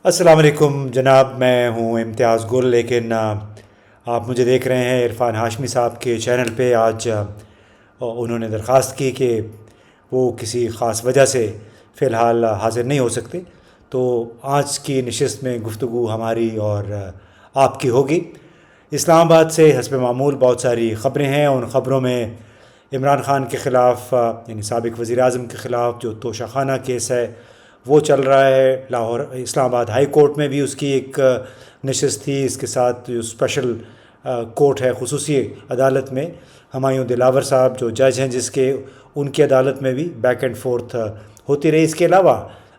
السلام علیکم جناب، میں ہوں امتیاز گل، لیکن آپ مجھے دیکھ رہے ہیں عرفان ہاشمی صاحب کے چینل پہ۔ آج انہوں نے درخواست کی کہ وہ کسی خاص وجہ سے فی الحال حاضر نہیں ہو سکتے، تو آج کی نشست میں گفتگو ہماری اور آپ کی ہوگی۔ اسلام آباد سے حسب معمول بہت ساری خبریں ہیں۔ ان خبروں میں عمران خان کے خلاف، یعنی سابق وزیر اعظم کے خلاف جو توشہ خانہ کیس ہے وہ چل رہا ہے۔ لاہور اسلام آباد ہائی کورٹ میں بھی اس کی ایک نشست تھی۔ اس کے ساتھ جو اسپیشل کورٹ ہے، خصوصی عدالت میں ہمایوں دلاور صاحب جو جج ہیں، ان کی عدالت میں بھی بیک اینڈ فورتھ ہوتی رہی۔ اس کے علاوہ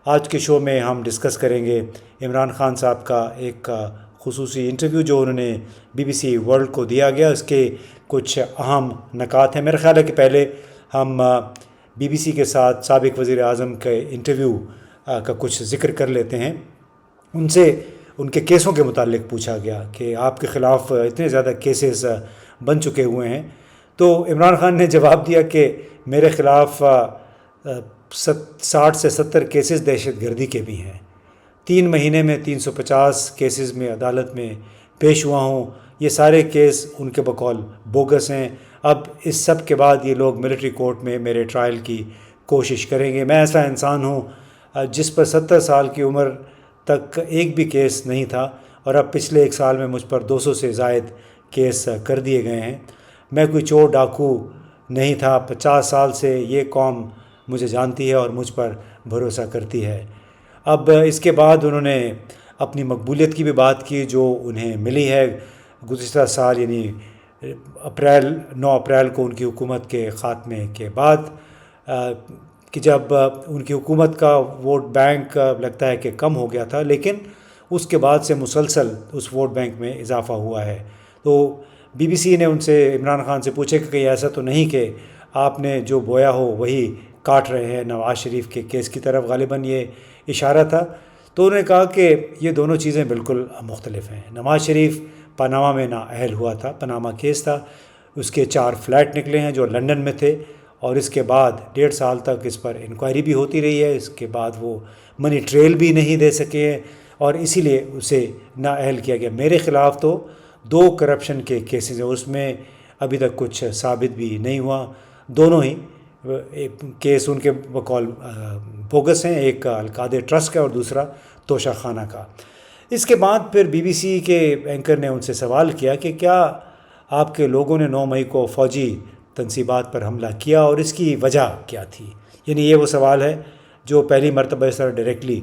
آج کے شو میں ہم ڈسکس کریں گے عمران خان صاحب کا ایک خصوصی انٹرویو جو انہوں نے BBC ورلڈ کو دیا گیا، اس کے کچھ اہم نکات ہیں۔ میرا خیال ہے کہ پہلے ہم BBC کے ساتھ سابق وزیر اعظم کے انٹرویو کا کچھ ذکر کر لیتے ہیں۔ ان سے ان کے کیسوں کے متعلق پوچھا گیا کہ آپ کے خلاف اتنے زیادہ کیسز بن چکے ہوئے ہیں، تو عمران خان نے جواب دیا کہ میرے خلاف 60 سے 70 کیسز دہشت گردی کے بھی ہیں۔ 3 مہینے میں 350 کیسز میں عدالت میں پیش ہوا ہوں۔ یہ سارے کیس ان کے بقول بوگس ہیں۔ اب اس سب کے بعد یہ لوگ ملٹری کورٹ میں میرے ٹرائل کی کوشش کریں گے۔ میں ایسا انسان ہوں جس پر 70 سال کی عمر تک ایک بھی کیس نہیں تھا، اور اب پچھلے 1 سال میں مجھ پر 200 سے زائد کیس کر دیے گئے ہیں۔ میں کوئی چور ڈاکو نہیں تھا۔ 50 سال سے یہ قوم مجھے جانتی ہے اور مجھ پر بھروسہ کرتی ہے۔ اب اس کے بعد انہوں نے اپنی مقبولیت کی بھی بات کی جو انہیں ملی ہے گزشتہ سال، یعنی 9 اپریل کو ان کی حکومت کے خاتمے کے بعد، کہ جب ان کی حکومت کا ووٹ بینک لگتا ہے کہ کم ہو گیا تھا، لیکن اس کے بعد سے مسلسل اس ووٹ بینک میں اضافہ ہوا ہے۔ تو BBC نے ان سے، عمران خان سے پوچھے کہ کہیں ایسا تو نہیں کہ آپ نے جو بویا ہو وہی کاٹ رہے ہیں نواز شریف کے کیس کی طرف، غالباً یہ اشارہ تھا۔ تو انہوں نے کہا کہ یہ دونوں چیزیں بالکل مختلف ہیں۔ نواز شریف پاناما میں نااہل ہوا تھا، پاناما کیس تھا، اس کے 4 فلیٹ نکلے ہیں جو لندن میں تھے، اور اس کے بعد 1.5 سال تک اس پر انکوائری بھی ہوتی رہی ہے۔ اس کے بعد وہ منی ٹریل بھی نہیں دے سکے ہیں، اور اسی لیے اسے نااہل کیا گیا۔ میرے خلاف تو 2 کرپشن کے کیسز ہیں، اس میں ابھی تک کچھ ثابت بھی نہیں ہوا۔ دونوں ہی کیس ان کے بقول بوگس ہیں، ایک القادر ٹرسٹ کا اور دوسرا توشہ خانہ کا۔ اس کے بعد پھر BBC کے اینکر نے ان سے سوال کیا کہ کیا آپ کے لوگوں نے 9 مئی کو فوجی تنصیبات پر حملہ کیا، اور اس کی وجہ کیا تھی؟ یعنی یہ وہ سوال ہے جو پہلی مرتبہ اس طرح ڈائریکٹلی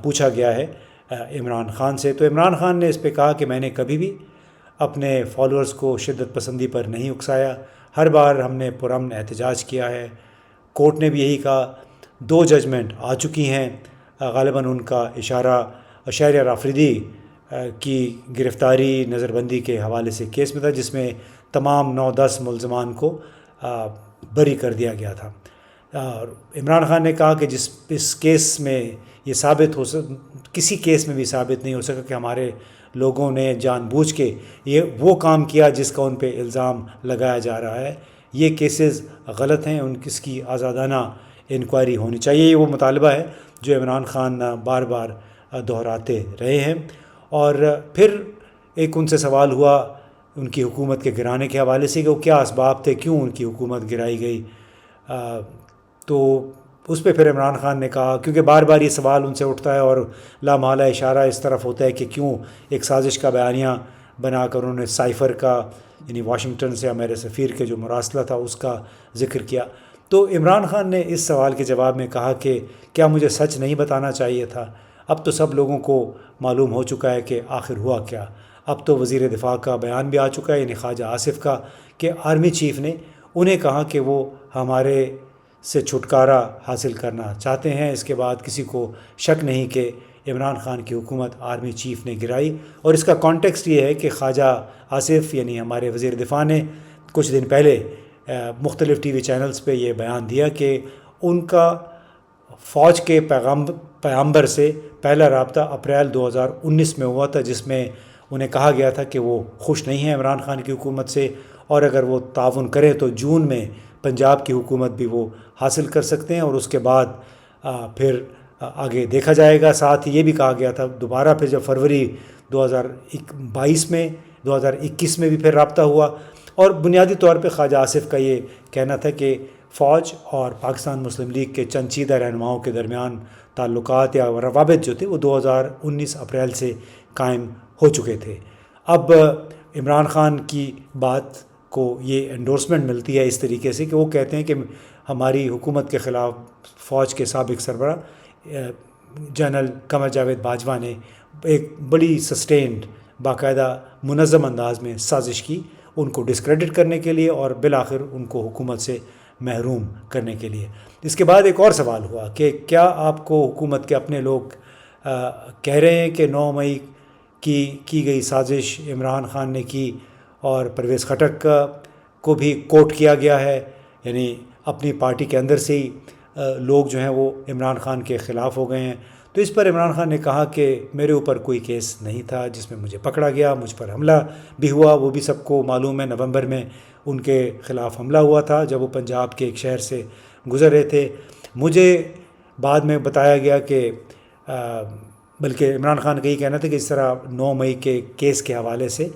پوچھا گیا ہے عمران خان سے۔ تو عمران خان نے اس پہ کہا کہ میں نے کبھی بھی اپنے فالوورز کو شدت پسندی پر نہیں اکسایا، ہر بار ہم نے پرامن احتجاج کیا ہے۔ کورٹ نے بھی یہی کہا۔ 2 ججمنٹ آ چکی ہیں، غالباً ان کا اشارہ شہریار آفریدی کی گرفتاری نظر بندی کے حوالے سے کیس میں تھا، جس میں تمام 9-10 ملزمان کو بری کر دیا گیا تھا۔ اور عمران خان نے کہا کہ اس کیس میں یہ کسی کیس میں بھی ثابت نہیں ہو سکا کہ ہمارے لوگوں نے جان بوجھ کے وہ کام کیا جس کا ان پہ الزام لگایا جا رہا ہے۔ یہ کیسز غلط ہیں، اس کی آزادانہ انکوائری ہونی چاہیے۔ یہ وہ مطالبہ ہے جو عمران خان بار بار دہراتے رہے ہیں۔ اور پھر ایک ان سے سوال ہوا ان کی حکومت کے گرانے کے حوالے سے کہ وہ کیا اسباب تھے، کیوں ان کی حکومت گرائی گئی۔ تو اس پہ پھر عمران خان نے کہا، کیونکہ بار بار یہ سوال ان سے اٹھتا ہے اور لامحالہ اشارہ اس طرف ہوتا ہے کہ کیوں ایک سازش کا بیانیہ بنا کر انہوں نے سائفر کا، یعنی واشنگٹن سے میرے سفیر کے جو مراسلہ تھا اس کا ذکر کیا۔ تو عمران خان نے اس سوال کے جواب میں کہا کہ کیا مجھے سچ نہیں بتانا چاہیے تھا؟ اب تو سب لوگوں کو معلوم ہو چکا ہے کہ آخر ہوا کیا۔ اب تو وزیر دفاع کا بیان بھی آ چکا ہے، یعنی خواجہ آصف کا، کہ آرمی چیف نے انہیں کہا کہ وہ ہمارے سے چھٹکارا حاصل کرنا چاہتے ہیں۔ اس کے بعد کسی کو شک نہیں کہ عمران خان کی حکومت آرمی چیف نے گرائی، اور اس کا کانٹیکسٹ یہ ہے کہ خواجہ آصف یعنی ہمارے وزیر دفاع نے کچھ دن پہلے مختلف TV چینلز پہ یہ بیان دیا کہ ان کا فوج کے پیغمبر سے پہلا رابطہ اپریل 2019 میں ہوا تھا، جس میں انہیں کہا گیا تھا کہ وہ خوش نہیں ہیں عمران خان کی حکومت سے، اور اگر وہ تعاون کریں تو جون میں پنجاب کی حکومت بھی وہ حاصل کر سکتے ہیں، اور اس کے بعد پھر آگے دیکھا جائے گا۔ ساتھ ہی یہ بھی کہا گیا تھا دوبارہ پھر جب فروری 2022 میں 2021 میں بھی پھر رابطہ ہوا، اور بنیادی طور پہ خواجہ آصف کا یہ کہنا تھا کہ فوج اور پاکستان مسلم لیگ کے چند چیدہ رہنماؤں کے درمیان تعلقات یا روابط جو تھے وہ 2019 اپریل سے قائم ہو چکے تھے۔ اب عمران خان کی بات کو یہ انڈورسمنٹ ملتی ہے اس طریقے سے کہ وہ کہتے ہیں کہ ہماری حکومت کے خلاف فوج کے سابق سربراہ جنرل قمر جاوید باجوہ نے ایک بڑی سسٹینڈ باقاعدہ منظم انداز میں سازش کی ان کو ڈسکریڈٹ کرنے کے لیے اور بالآخر ان کو حکومت سے محروم کرنے کے لیے۔ اس کے بعد ایک اور سوال ہوا کہ کیا آپ کو حکومت کے اپنے لوگ کہہ رہے ہیں کہ 9 مئی کی گئی سازش عمران خان نے کی اور پرویز خٹک کو بھی کوٹ کیا گیا ہے، یعنی اپنی پارٹی کے اندر سے ہی لوگ جو ہیں وہ عمران خان کے خلاف ہو گئے ہیں؟ تو اس پر عمران خان نے کہا کہ میرے اوپر کوئی کیس نہیں تھا جس میں مجھے پکڑا گیا، مجھ پر حملہ بھی ہوا، وہ بھی سب کو معلوم ہے، نومبر میں ان کے خلاف حملہ ہوا تھا جب وہ پنجاب کے ایک شہر سے گزر رہے تھے۔ مجھے بعد میں بتایا گیا کہ بلکہ عمران خان کا یہ کہنا تھا کہ اس طرح 9 مئی کے کیس کے حوالے سے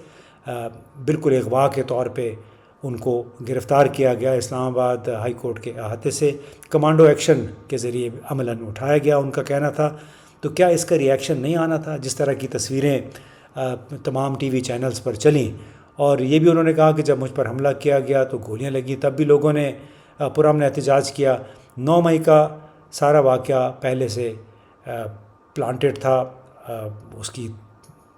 بالکل اغوا کے طور پہ ان کو گرفتار کیا گیا، اسلام آباد ہائی کورٹ کے احاطے سے کمانڈو ایکشن کے ذریعے عملاً اٹھایا گیا، ان کا کہنا تھا۔ تو کیا اس کا ریئیکشن نہیں آنا تھا؟ جس طرح کی تصویریں تمام ٹی وی چینلز پر چلیں، اور یہ بھی انہوں نے کہا کہ جب مجھ پر حملہ کیا گیا تو گولیاں لگیں، تب بھی لوگوں نے پرامن احتجاج کیا۔ 9 مئی کا سارا واقعہ پہلے سے پلانٹڈ تھا، اس کی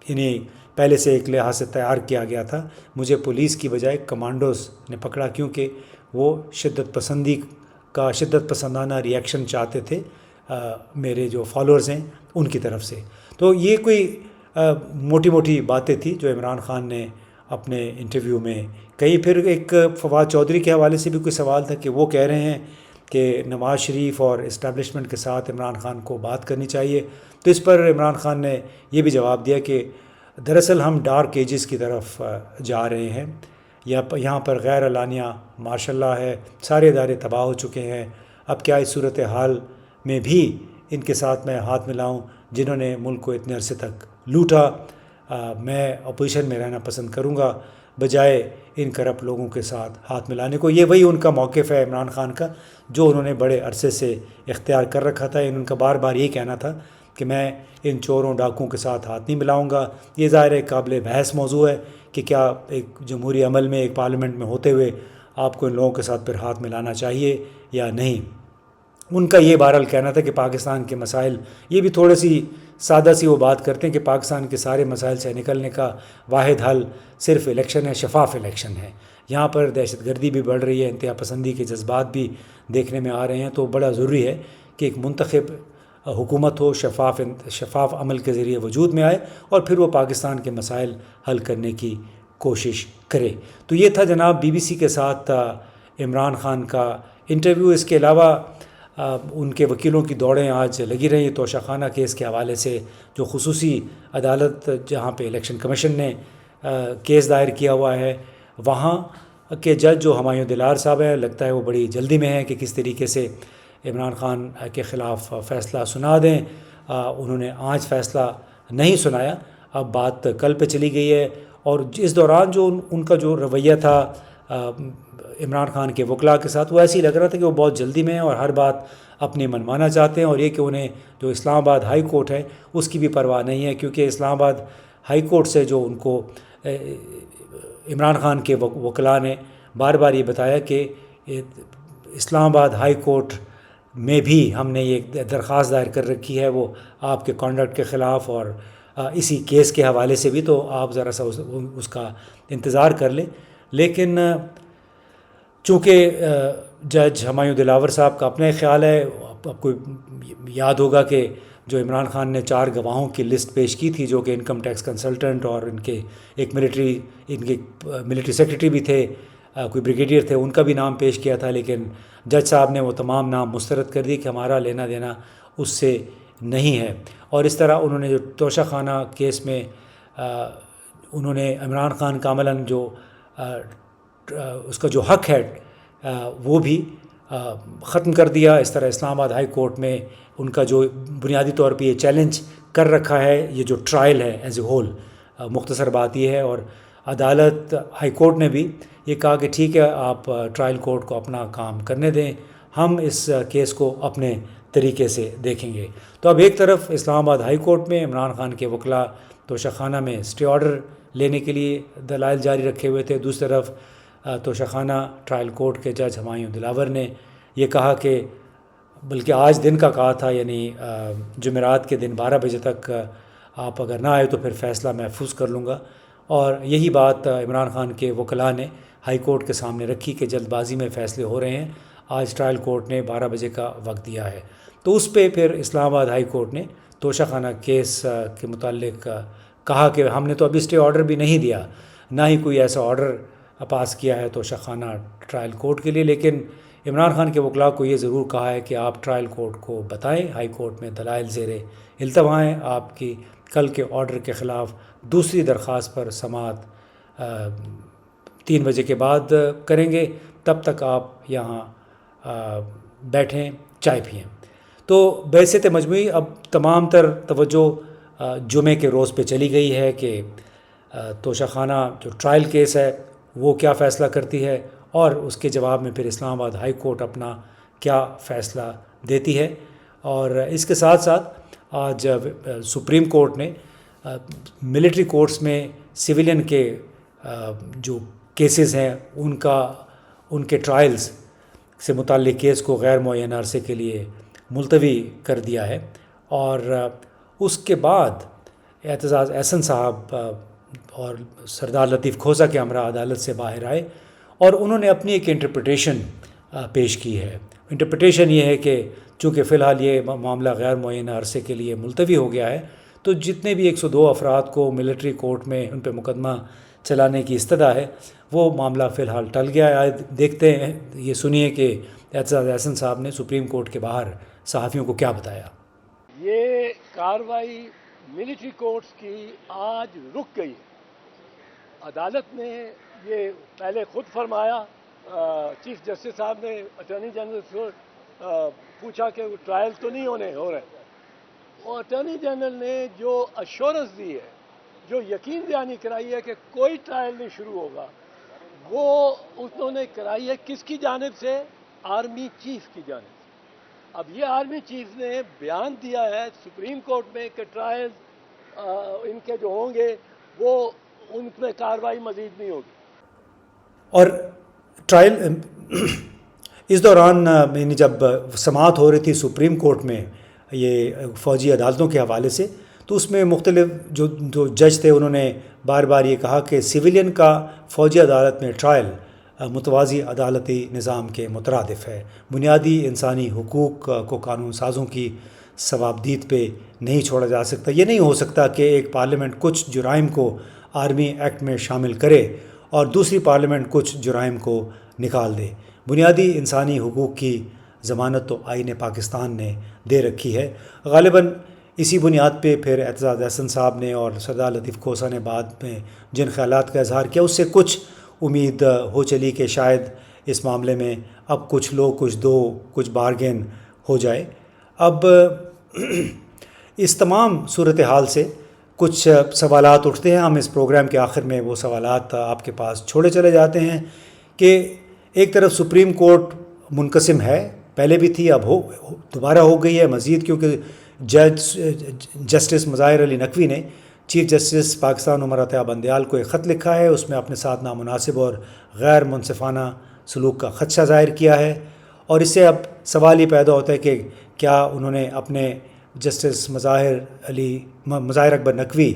یعنی پہلے سے ایک لحاظ سے تیار کیا گیا تھا۔ مجھے پولیس کی بجائے کمانڈوز نے پکڑا کیونکہ وہ شدت پسندانہ ریئیکشن چاہتے تھے میرے جو فالوورز ہیں ان کی طرف سے۔ تو یہ کوئی موٹی موٹی باتیں تھیں جو عمران خان نے اپنے انٹرویو میں کئی۔ پھر ایک فواد چودھری کے حوالے سے بھی کوئی سوال تھا کہ وہ کہہ رہے ہیں کہ نواز شریف اور اسٹیبلشمنٹ کے ساتھ عمران خان کو بات کرنی چاہیے۔ تو اس پر عمران خان نے یہ بھی جواب دیا کہ دراصل ہم ڈارک ایجز کی طرف جا رہے ہیں، یہاں پر غیر اعلانیہ ماشاء اللہ ہے، سارے ادارے تباہ ہو چکے ہیں، اب کیا اس صورتحال میں بھی ان کے ساتھ میں ہاتھ ملاؤں جنہوں نے ملک کو اتنے عرصے تک لوٹا؟ میں اپوزیشن میں رہنا پسند کروں گا بجائے ان کرپٹ لوگوں کے ساتھ ہاتھ ملانے کو۔ یہ وہی ان کا موقف ہے عمران خان کا جو انہوں نے بڑے عرصے سے اختیار کر رکھا تھا۔ ان کا بار بار یہ کہنا تھا کہ میں ان چوروں ڈاکوؤں کے ساتھ ہاتھ نہیں ملاؤں گا۔ یہ ظاہر ہے قابل بحث موضوع ہے کہ کیا ایک جمہوری عمل میں ایک پارلیمنٹ میں ہوتے ہوئے آپ کو ان لوگوں کے ساتھ پھر ہاتھ ملانا چاہیے یا نہیں۔ ان کا یہ بہرحال کہنا تھا کہ پاکستان کے مسائل، یہ بھی تھوڑی سی سادہ سی وہ بات کرتے ہیں کہ پاکستان کے سارے مسائل سے نکلنے کا واحد حل صرف الیکشن ہے، شفاف الیکشن ہے۔ یہاں پر دہشت گردی بھی بڑھ رہی ہے، انتہا پسندی کے جذبات بھی دیکھنے میں آ رہے ہیں، تو بڑا ضروری ہے کہ ایک منتخب حکومت ہو، شفاف عمل کے ذریعے وجود میں آئے اور پھر وہ پاکستان کے مسائل حل کرنے کی کوشش کرے۔ تو یہ تھا جناب بی بی سی کے ساتھ عمران خان کا انٹرویو۔ اس کے علاوہ ان کے وکیلوں کی دوڑیں آج لگی رہی توشہ خانہ کیس کے حوالے سے، جو خصوصی عدالت جہاں پہ الیکشن کمیشن نے کیس دائر کیا ہوا ہے، وہاں کے جج جو ہمایوں دلار صاحب ہیں، لگتا ہے وہ بڑی جلدی میں ہیں کہ کس طریقے سے عمران خان کے خلاف فیصلہ سنا دیں۔ انہوں نے آج فیصلہ نہیں سنایا، اب بات کل پہ چلی گئی ہے، اور اس دوران جو ان کا جو رویہ تھا عمران خان کے وکلاء کے ساتھ، وہ ایسے ہی لگ رہا تھا کہ وہ بہت جلدی میں ہیں اور ہر بات اپنی منوانا چاہتے ہیں، اور یہ کہ انہیں جو اسلام آباد ہائی کورٹ ہے اس کی بھی پرواہ نہیں ہے، کیونکہ اسلام آباد ہائی کورٹ سے جو ان کو عمران خان کے وکلاء نے بار بار یہ بتایا کہ اسلام آباد ہائی کورٹ میں بھی ہم نے یہ درخواست دائر کر رکھی ہے وہ آپ کے کانڈکٹ کے خلاف اور اسی کیس کے حوالے سے بھی، تو آپ ذرا سا اس کا انتظار کر لیں۔ لیکن چونکہ جج ہمایوں دلاور صاحب کا اپنا خیال ہے، آپ کو یاد ہوگا کہ جو عمران خان نے 4 گواہوں کی لسٹ پیش کی تھی جو کہ انکم ٹیکس کنسلٹنٹ اور ان کے ایک ملٹری سیکرٹری بھی تھے، کوئی بریگیڈیئر تھے، ان کا بھی نام پیش کیا تھا، لیکن جج صاحب نے وہ تمام نام مسترد کر دی کہ ہمارا لینا دینا اس سے نہیں ہے۔ اور اس طرح انہوں نے جو توشہ خانہ کیس میں انہوں نے عمران خان کا عملاً جو اس کا جو حق ہے وہ بھی ختم کر دیا. اس طرح اسلام آباد ہائی کورٹ میں ان کا جو بنیادی طور پہ یہ چیلنج کر رکھا ہے یہ جو ٹرائل ہے ایز اے ہول. مختصر بات یہ ہے. اور عدالت ہائی کورٹ نے بھی یہ کہا کہ ٹھیک ہے آپ ٹرائل کورٹ کو اپنا کام کرنے دیں, ہم اس کیس کو اپنے طریقے سے دیکھیں گے. تو اب ایک طرف اسلام آباد ہائی کورٹ میں عمران خان کے وکلاء توشہ خانہ میں اسٹے آرڈر لینے کے لیے دلائل جاری رکھے ہوئے تھے, دوسری طرف توشہ خانہ ٹرائل کورٹ کے جج ہمایوں دلاور نے یہ کہا کہ بلکہ آج دن کا کہا تھا, یعنی جمعرات کے دن 12 بجے تک آپ اگر نہ آئے تو پھر فیصلہ محفوظ کر لوں گا. اور یہی بات عمران خان کے وکلاء نے ہائی کورٹ کے سامنے رکھی کہ جلد بازی میں فیصلے ہو رہے ہیں, آج ٹرائل کورٹ نے 12 بجے کا وقت دیا ہے. تو اس پہ پھر اسلام آباد ہائی کورٹ نے توشہ خانہ کیس کے متعلق کہا کہ ہم نے تو ابھی اسٹے آرڈر بھی نہیں دیا, نہ ہی کوئی ایسا آرڈر پاس کیا ہے توشہ خانہ ٹرائل کورٹ کے لیے, لیکن عمران خان کے وکلاء کو یہ ضرور کہا ہے کہ آپ ٹرائل کورٹ کو بتائیں, ہائی کورٹ میں دلائل زیر التوا ہیں, آپ کی کل کے آرڈر کے خلاف دوسری درخواست پر سماعت 3 بجے کے بعد کریں گے, تب تک آپ یہاں بیٹھیں چائے پئیں. تو بحثیت مجموعی اب تمام تر توجہ جمعے کے روز پہ چلی گئی ہے کہ توشہ خانہ جو ٹرائل کیس ہے وہ کیا فیصلہ کرتی ہے, اور اس کے جواب میں پھر اسلام آباد ہائی کورٹ اپنا کیا فیصلہ دیتی ہے. اور اس کے ساتھ ساتھ آج سپریم کورٹ نے ملٹری کورٹس میں سویلین کے جو کیسز ہیں ان کے ٹرائلز سے متعلق کیس کو غیر معینہ عرصے کے لیے ملتوی کر دیا ہے. اور اس کے بعد اعتزاز احسن صاحب اور سردار لطیف کھوسہ کے ہمراہ عدالت سے باہر آئے اور انہوں نے اپنی ایک انٹرپریٹیشن پیش کی ہے. انٹرپریٹیشن یہ ہے کہ چونکہ فی الحال یہ معاملہ غیر معینہ عرصے کے لیے ملتوی ہو گیا ہے, تو جتنے بھی 102 افراد کو ملٹری کورٹ میں ان پہ مقدمہ چلانے کی استدعا ہے وہ معاملہ فی الحال ٹل گیا ہے. دیکھتے ہیں, یہ سنیے کہ اعتزاز احسن صاحب نے سپریم کورٹ کے باہر صحافیوں کو کیا بتایا. یہ کارروائی ملٹری کورٹس کی آج رک گئی. عدالت نے یہ پہلے خود فرمایا, چیف جسٹس صاحب نے اٹارنی جنرل سے پوچھا کہ وہ ٹرائل تو نہیں ہو رہے, اور اٹارنی جنرل نے جو ایشورنس دی ہے, جو یقین دہانی کرائی ہے کہ کوئی ٹرائل نہیں شروع ہوگا, وہ انہوں نے کرائی ہے کس کی جانب سے؟ آرمی چیف کی جانب سے. اب یہ آرمی چیف نے بیان دیا ہے سپریم کورٹ میں کہ ٹرائل ان کے جو ہوں گے وہ ان میں کارروائی مزید نہیں ہوگی. اور ٹرائل اس دوران میں جب سماعت ہو رہی تھی سپریم کورٹ میں یہ فوجی عدالتوں کے حوالے سے, تو اس میں مختلف جو جج تھے انہوں نے بار بار یہ کہا کہ سویلین کا فوجی عدالت میں ٹرائل متوازی عدالتی نظام کے مترادف ہے. بنیادی انسانی حقوق کو قانون سازوں کی ثوابدید پہ نہیں چھوڑا جا سکتا. یہ نہیں ہو سکتا کہ ایک پارلیمنٹ کچھ جرائم کو آرمی ایکٹ میں شامل کرے اور دوسری پارلیمنٹ کچھ جرائم کو نکال دے. بنیادی انسانی حقوق کی ضمانت تو آئین پاکستان نے دے رکھی ہے. غالباً اسی بنیاد پہ پھر اعتزاز احسن صاحب نے اور سردار لطیف کھوسہ نے بعد میں جن خیالات کا اظہار کیا, اس سے کچھ امید ہو چلی کہ شاید اس معاملے میں اب کچھ لو کچھ دو کچھ بارگین ہو جائے. اب اس تمام صورتحال سے کچھ سوالات اٹھتے ہیں. ہم اس پروگرام کے آخر میں وہ سوالات آپ کے پاس چھوڑے چلے جاتے ہیں کہ ایک طرف سپریم کورٹ منقسم ہے, پہلے بھی تھی, اب دوبارہ ہو گئی ہے مزید, کیونکہ جسٹس مظاہر علی نقوی نے چیف جسٹس پاکستان عمر عطیہ بندیال کو ایک خط لکھا ہے. اس میں اپنے ساتھ نامناسب اور غیر منصفانہ سلوک کا خدشہ ظاہر کیا ہے, اور اس سے اب سوال یہ پیدا ہوتا ہے کہ کیا انہوں نے اپنے جسٹس مظاہر اکبر نقوی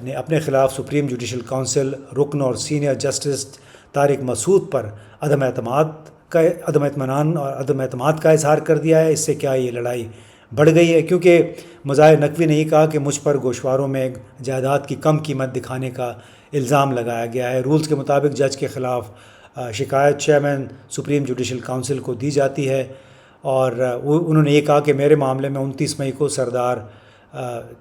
نے اپنے خلاف سپریم جوڈیشل کونسل رکن اور سینئر جسٹس طارق مسعود پر عدم اطمینان اور عدم اعتماد کا اظہار کر دیا ہے. اس سے کیا یہ لڑائی بڑھ گئی ہے؟ کیونکہ مظاہر نقوی نے یہ کہا کہ مجھ پر گوشواروں میں جائیداد کی کم قیمت دکھانے کا الزام لگایا گیا ہے. رولز کے مطابق جج کے خلاف شکایت چیئرمین سپریم جوڈیشل کونسل کو دی جاتی ہے, اور انہوں نے یہ کہا کہ میرے معاملے میں 29 مئی کو سردار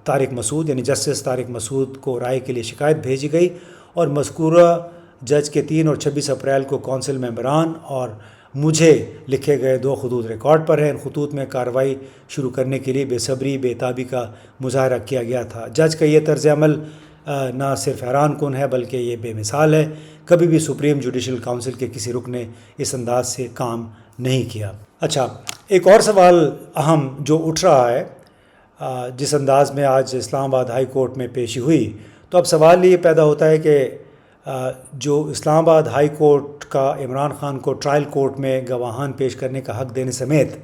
طارق مسعود یعنی جسٹس طارق مسعود کو رائے کے لیے شکایت بھیجی گئی, اور مذکورہ جج کے 3 اور 26 اپریل کو کونسل ممبران اور مجھے لکھے گئے 2 خطوط ریکارڈ پر ہیں۔ ان خطوط میں کارروائی شروع کرنے کے لیے بے صبری بے تابی کا مظاہرہ کیا گیا تھا۔ جج کا یہ طرز عمل نہ صرف حیران کن ہے بلکہ یہ بے مثال ہے۔ کبھی بھی سپریم جوڈیشل کونسل کے کسی رکن نے اس انداز سے کام نہیں کیا۔ اچھا، ایک اور سوال اہم جو اٹھ رہا ہے جس انداز میں آج اسلام آباد ہائی کورٹ میں پیشی ہوئی، تو اب سوال یہ پیدا ہوتا ہے کہ جو اسلام آباد ہائی کورٹ کا عمران خان کو ٹرائل کورٹ میں گواہان پیش کرنے کا حق دینے سمیت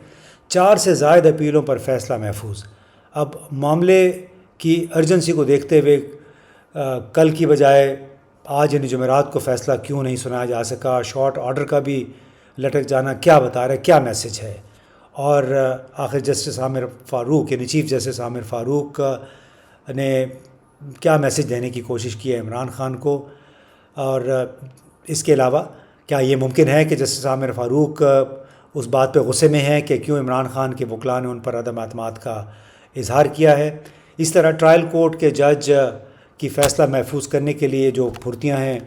4 سے زائد اپیلوں پر فیصلہ محفوظ۔ اب معاملے کی ارجنسی کو دیکھتے ہوئے کل کی بجائے آج یعنی جمعرات کو فیصلہ کیوں نہیں سنایا جا سکا؟ شارٹ آرڈر کا بھی لٹک جانا کیا بتا رہا ہے، کیا میسج ہے؟ اور آخر جسٹس عامر فاروق یعنی چیف جسٹس عامر فاروق نے کیا میسج دینے کی کوشش کی ہے عمران خان کو؟ اور اس کے علاوہ کیا یہ ممکن ہے کہ جسٹس عامر فاروق اس بات پہ غصے میں ہیں کہ کیوں عمران خان کے وکلاء نے ان پر عدم اعتماد کا اظہار کیا ہے؟ اس طرح ٹرائل کورٹ کے جج کی فیصلہ محفوظ کرنے کے لیے جو پھرتیاں ہیں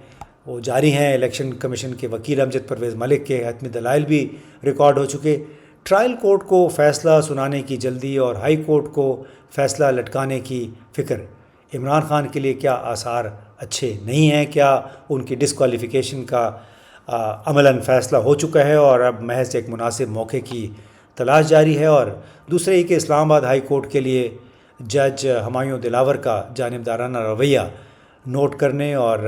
وہ جاری ہیں۔ الیکشن کمیشن کے وکیل امجد پرویز ملک کے حتمی دلائل بھی ریکارڈ ہو چکے۔ ٹرائل کورٹ کو فیصلہ سنانے کی جلدی اور ہائی کورٹ کو فیصلہ لٹکانے کی فکر عمران خان کے لیے کیا آثار اچھے نہیں ہیں؟ کیا ان کی ڈسکوالیفیکیشن کا عملاً فیصلہ ہو چکا ہے اور اب محض ایک مناسب موقع کی تلاش جاری ہے؟ اور دوسرے یہ کہ اسلام آباد ہائی کورٹ کے لیے جج ہمایوں دلاور کا جانبدارانہ رویہ نوٹ کرنے اور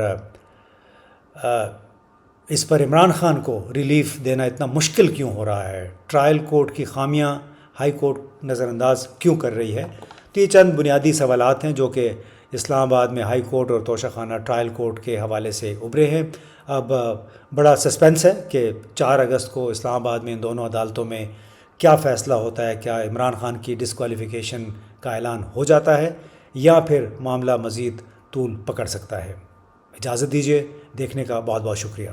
اس پر عمران خان کو ریلیف دینا اتنا مشکل کیوں ہو رہا ہے؟ ٹرائل کورٹ کی خامیاں ہائی کورٹ نظر انداز کیوں کر رہی ہے؟ تو یہ چند بنیادی سوالات ہیں جو کہ اسلام آباد میں ہائی کورٹ اور توشہ خانہ ٹرائل کورٹ کے حوالے سے ابھرے ہیں۔ اب بڑا سسپینس ہے کہ 4 اگست کو اسلام آباد میں ان دونوں عدالتوں میں کیا فیصلہ ہوتا ہے۔ کیا عمران خان کی ڈسکوالیفیکیشن کا اعلان ہو جاتا ہے یا پھر معاملہ مزید طول پکڑ سکتا ہے؟ اجازت دیجیے، دیکھنے کا بہت بہت شکریہ۔